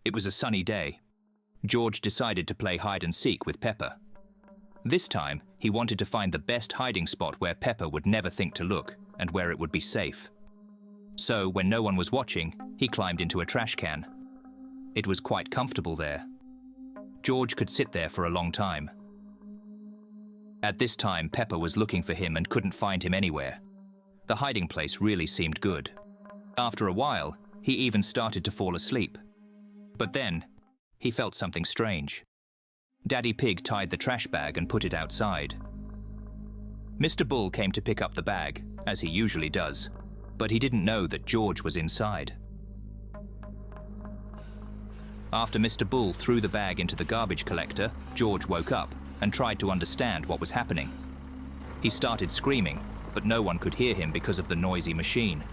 It was a sunny day. George decided to play hide and seek with Peppa. This time, he wanted to find the best hiding spot where Peppa would never think to look and where it would be safe. So, when no one was watching, he climbed into a trash can. It was quite comfortable there. George could sit there for a long time. At this time, Peppa was looking for him and couldn't find him anywhere. The hiding place really seemed good. After a while, he even started to fall asleep. But then, he felt something strange. Daddy Pig tied the trash bag and put it outside. Mr. Bull came to pick up the bag, as he usually does, but he didn't know that George was inside. After Mr. Bull threw the bag into the garbage collector, George woke up and tried to understand what was happening. He started screaming, but no one could hear him because of the noisy machine.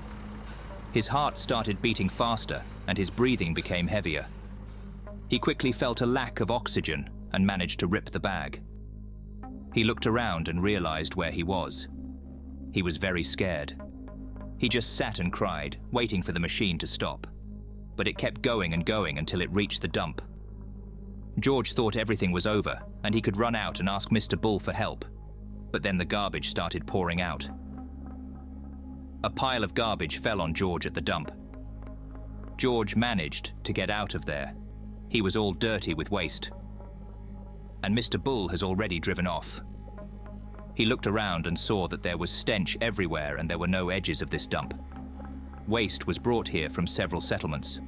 His heart started beating faster and his breathing became heavier. He quickly felt a lack of oxygen and managed to rip the bag. He looked around and realized where he was. He was very scared. He just sat and cried, waiting for the machine to stop. But it kept going and going until it reached the dump. George thought everything was over and he could run out and ask Mr. Bull for help. But then the garbage started pouring out. A pile of garbage fell on George at the dump. George managed to get out of there. He was all dirty with waste. And Mr. Bull has already driven off. He looked around and saw that there was stench everywhere and there were no edges of this dump. Waste was brought here from several settlements.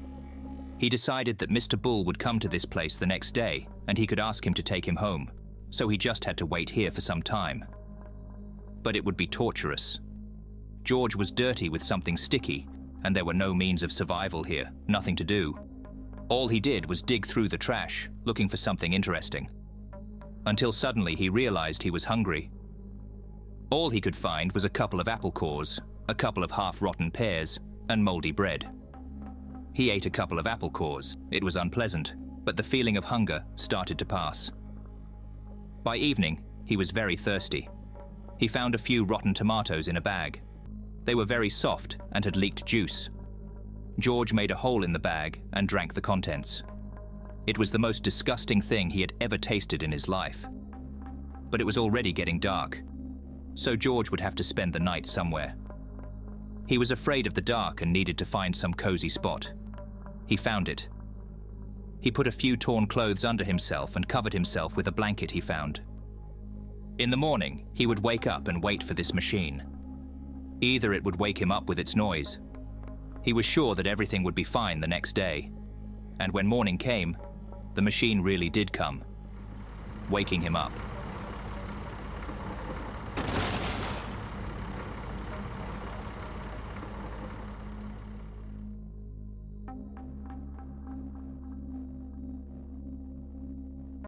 He decided that Mr. Bull would come to this place the next day and he could ask him to take him home, so he just had to wait here for some time. But it would be torturous. George was dirty with something sticky, and there were no means of survival here, nothing to do. All he did was dig through the trash, looking for something interesting. Until suddenly he realized he was hungry. All he could find was a couple of apple cores, a couple of half-rotten pears, and moldy bread. He ate a couple of apple cores. It was unpleasant, but the feeling of hunger started to pass. By evening, he was very thirsty. He found a few rotten tomatoes in a bag. They were very soft and had leaked juice. George made a hole in the bag and drank the contents. It was the most disgusting thing he had ever tasted in his life. But it was already getting dark, so George would have to spend the night somewhere. He was afraid of the dark and needed to find some cozy spot. He found it. He put a few torn clothes under himself and covered himself with a blanket he found. In the morning, he would wake up and wait for this machine. Either it would wake him up with its noise. He was sure that everything would be fine the next day. And when morning came, the machine really did come, waking him up.